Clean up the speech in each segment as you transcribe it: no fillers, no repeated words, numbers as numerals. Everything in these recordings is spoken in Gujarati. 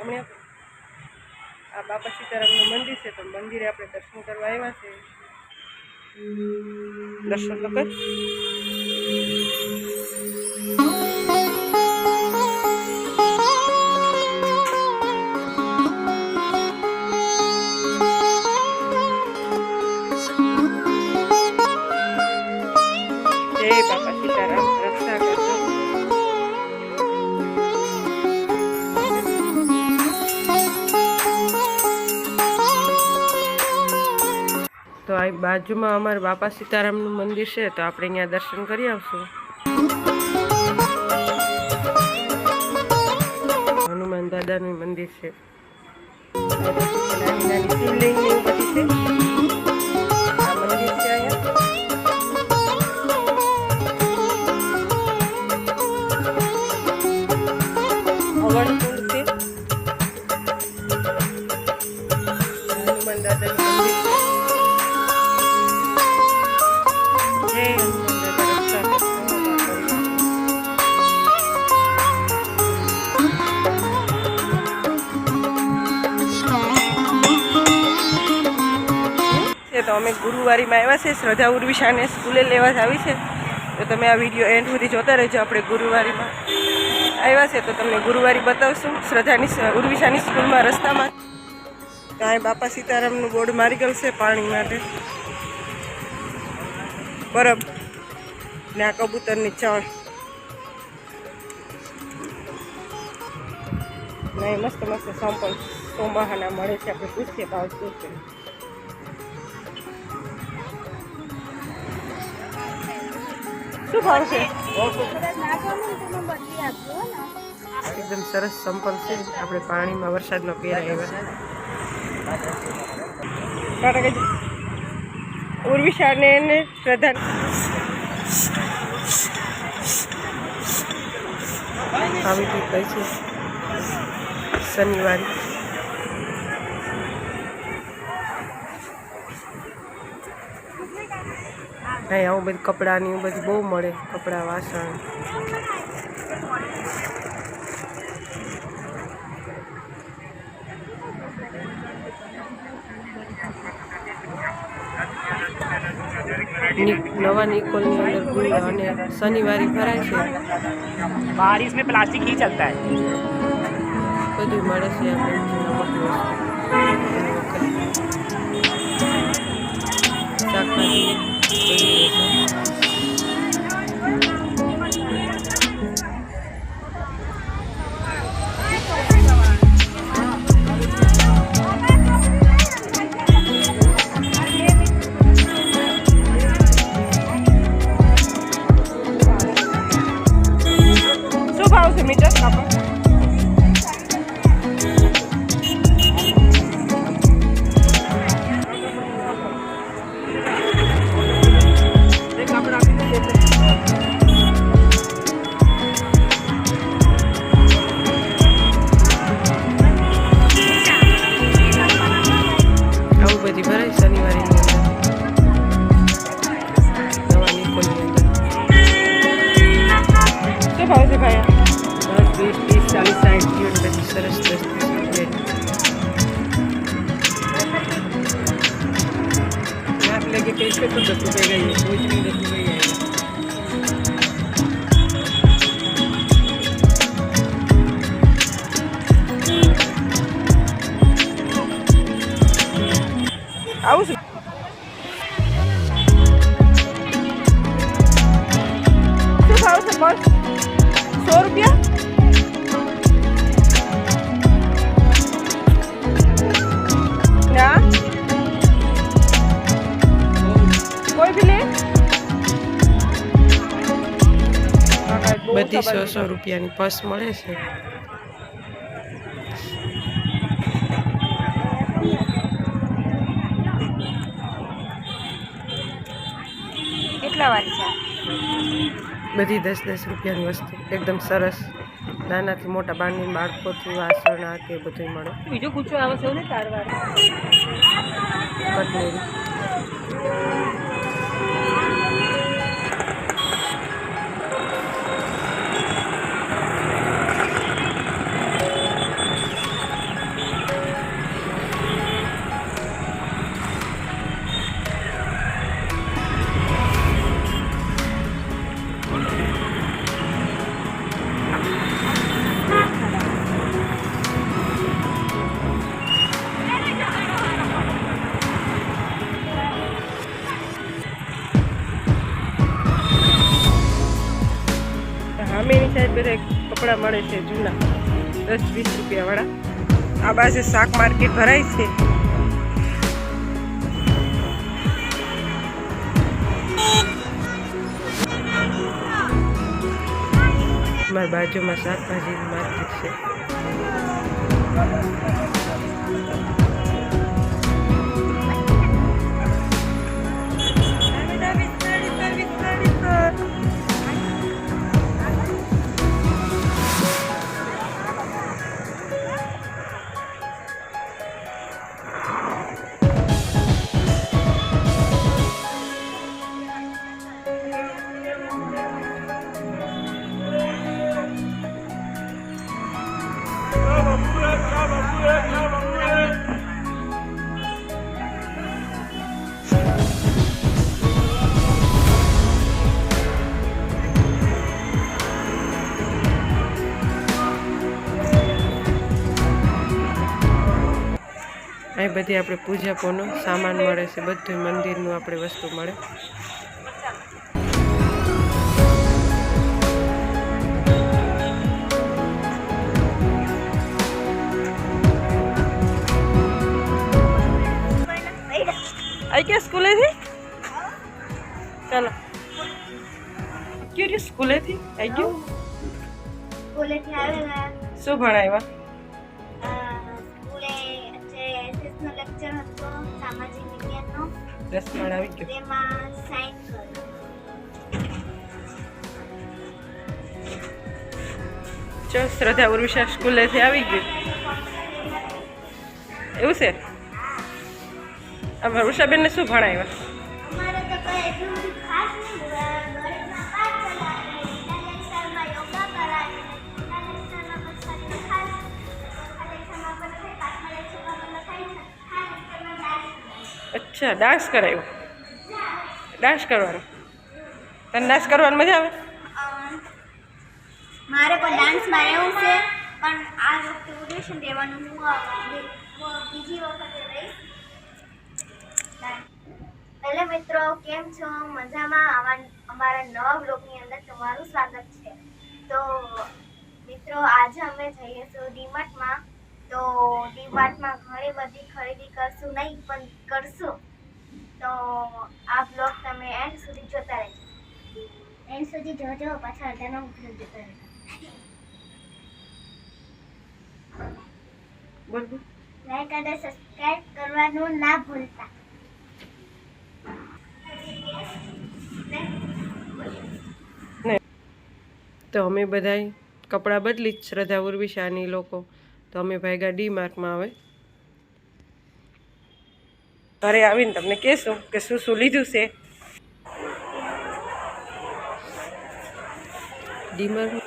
આપણે આ બાપા સીતારામનું મંદિર છે, તો મંદિરે આપણે દર્શન કરવા આવ્યા છે. દર્શન તો કર. જય બાપા સીતારામ, રક્ષા કરજો. તો આ બાજુમાં અમારા બાપા સીતારામનું મંદિર છે, તો આપણે અહીંયા દર્શન કરી આવશું. હનુમાન દાદાનું મંદિર છે. નાની નાની શિવલિંગ એવું બધી છે. આ મંદિર છે અહીંયા. હવનકુંડ છે. હનુમાન દાદાનું મંદિર છે. તો અમે ગુરુવારીમાં આવ્યા છે. શ્રદ્ધા ઉર્વિશાને સ્કૂલે લેવા જ આવી છે, તો તમે આ વિડીયો એન્ડ સુધી જોતા રહેજો. આપણે ગુરુવારીમાં આવ્યા છે, તો તમને ગુરુવારી બતાવશું શ્રદ્ધાની ઉર્વિશાની સ્કૂલમાં રસ્તામાં. ત્યાં બાપા સીતારામનું બોર્ડ મારી ગયું છે પાણી માટે. બરફ ને આ કબૂતરની ચણ નહીં, મસ્ત મસ્ત સંપલ સોમાહાના મળે છે. આપણે પૂછીએ ભાવ શું છે. શું ભાવ છે? એકદમ સરસ સંપલ છે. આપણે પાણીમાં વરસાદનો પહેરાવ્યા ઉર્વિશાને એને શ્રદ્ધા આવી ગઈ કઈ છે શનિવારે. અહીં આવું બધું કપડાની એવું બધું બહુ મળે. કપડાં, વાસણ. नवा निकोलनी अंदर गुड़ અને શનિવારી ભરાય છે. बारिश में प्लास्टिक ही चलता है. બધું મળે છે. શાકભાજી मीटर कापड़ આવું બધી ભરાય શનિવારે નવા નિકોલની અંદર. શું ભાવ છે ભાઈ? 20, 30, 40, 60 બધી સરસ વસ્તુ છે. आप लेके कैसे तो 10 रुपये का ही है, कोई नहीं 10 रुपये ही आएगा. आऊँ શું ભાવ છે બસ? 100 રૂપિયા. બધી 100 રૂપિયાની પર્સ મળે છે. કેટલા વાળી છે? બધી 10-10 રૂપિયાની વસ્તુ એકદમ સરસ. નાનાથી મોટા બાળની બાળકોથી વાસણ આ તે બધું મળે. બીજું પૂછો આવે છે ને તારવાર કટલેરી. બધા કપડાં મળે છે જૂના 10-20 રૂપિયાવાળા. આ બાજુ શાક માર્કેટ ભરાય છે. મારી બાજુમાં શાકભાજીની માર્કેટ છે. અહીં બધી આપણે પૂજાપોનો સામાન મળે છે. બધું મંદિરનું આપણે વસ્તુ મળે. आई क्या स्कूले थी? चलो क्यों रे स्कूले थी? आई क्यों? स्कूले થી આવેલા શું ભણાવ્યા? સ્કૂલે એસએસનો લેક્ચર હતો સામાજિક વિજ્ઞાનનો. 10 માં આવી ગયો. તેમાં સાયન્સ કર્યું. ચો શ્રદ્ધા ઉર્વિશા સ્કૂલેથી આવી ગયું. એવું છે? અમારા ઉષાબેનને શું ભણાવ્યા? અમારે તો કઈ એટલું બધું ખાસ નહીં. ગણિતમાં પાઠ કરાવે, લેક્ચરમાં યોગા કરાવે, લેક્ચરમાં પછી ખાસ લેક્ચરમાં પછી પાછા લેક્ચરમાં લખાય છે. ખાસ લેક્ચરમાં ડાન્સ. અચ્છા, ડાન્સ કરાવ્યો. ડાન્સ કરવાનો. તને ડાન્સ કરવાની મજા આવે? મારે પણ ડાન્સમાં રહેવું છે, પણ આ વખતે ઓડિશન દેવાનું હું બીજી વખતે રહીશ. હેલો મિત્રો, કેમ છો? મજામાં? અમારા નવા બ્લોગની અંદર તમારું સ્વાગત છે. તો મિત્રો, આજે અમે જઈએ છીએ ડીમાર્ટમાં. તો ડીમાર્ટમાં ઘણી બધી ખરીદી કરશું નહીં, પણ કરશું. તો આ બ્લોગ તમે એન્ડ સુધી જોતા રહેજો. એન્ડ સુધી જોજો, પાછળ તેનો બ્લોગ જોતા રહેજો. બોલ બોલ. લાઈક અને સબસ્ક્રાઇબ કરવાનું ના ભૂલતા. તો અમે બધાય કપડાં બદલી જ શ્રદ્ધા ઉર્વિશાની લોકો. તો અમે ભાગ્યા ડીમાર્ટમાં આવે. ઘરે આવીને તમને કહેશું કે શું શું લીધું છે. ડીમાર્ટ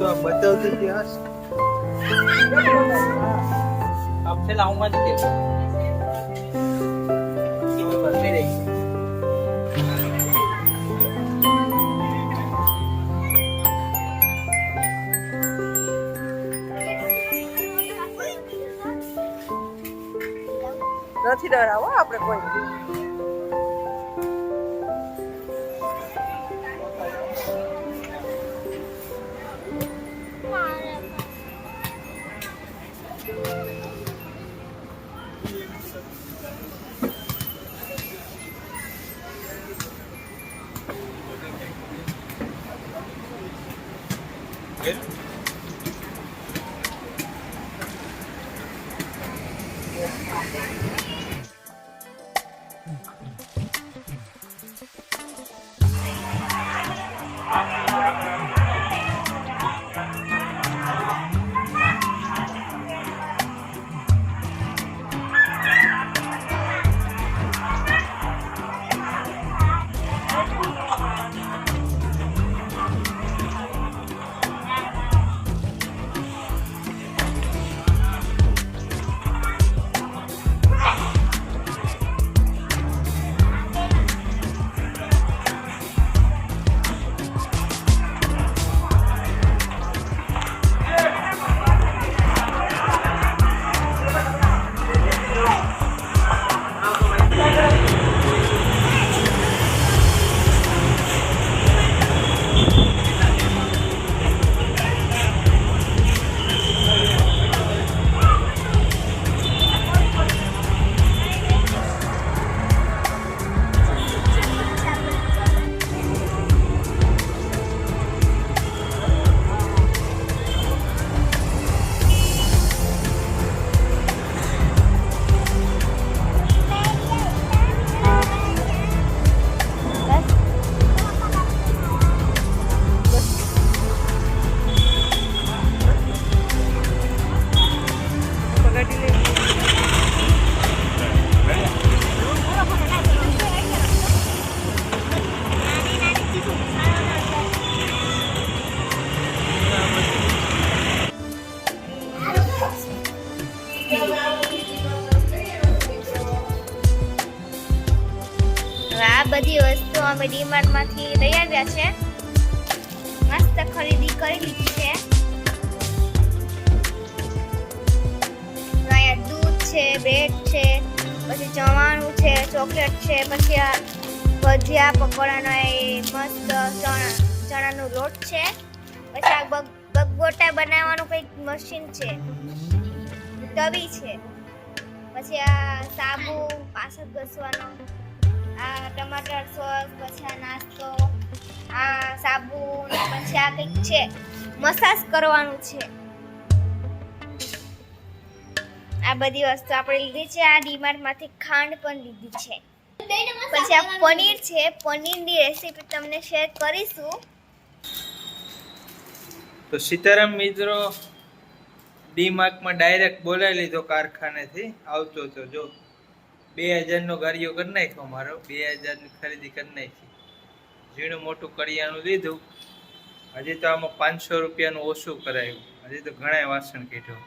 तो आप बताओ तो इतिहास अब से लाऊंगा तो देखो कि वो बनते रहेंगे નથી ડરાવો આપણે કોઈ. આ બધી વસ્તુ અમે ડીમાર્ટ માંથી લઈ આવ્યા છે. મસ્ત ખરીદી કરી લીધી છે. અહીંયા દૂધ છે, બ્રેડ છે, પછી ચવાણું છે, ચોકલેટ છે, પછી આ ભજીયા પકોડાનો એ મસ્ત ચણાનો લોટ છે, પછી આ બગોટા બનાવવાનું કંઈક મશીન છે, તવી છે, પછી આ સાબુ પાછળ ઘસવાનો, આ ટમાટર સોસ, પછી આ નાસ્તો, આ સાબુ, પછી આ કંઈક છે મસાજ કરવાનું છે. આ બધી વસ્તુ આપણે લીધી છે. આ ડીમાર્ટ માંથી ખાંડ પણ લીધી છે. પછી આ પનીર છે. પનીરની રેસીપી તમને શેર કરીશું. તો સીતારામ મિત્રો ડીમાર્ટમાં ડાયરેક્ટ બોલાવી લીધો કારખાનેથી આવતો તો જો 2000 નો ગાડીઓ કરી નાખ્યો મારો. 2000 ની ખરીદી કરી નાખી. ઝીણું મોટું કરિયાણું લીધું. હજી તો આમાં 500 રૂપિયાનું ઓછું કરાયું. હજી તો ઘણા વાસણ કીધું.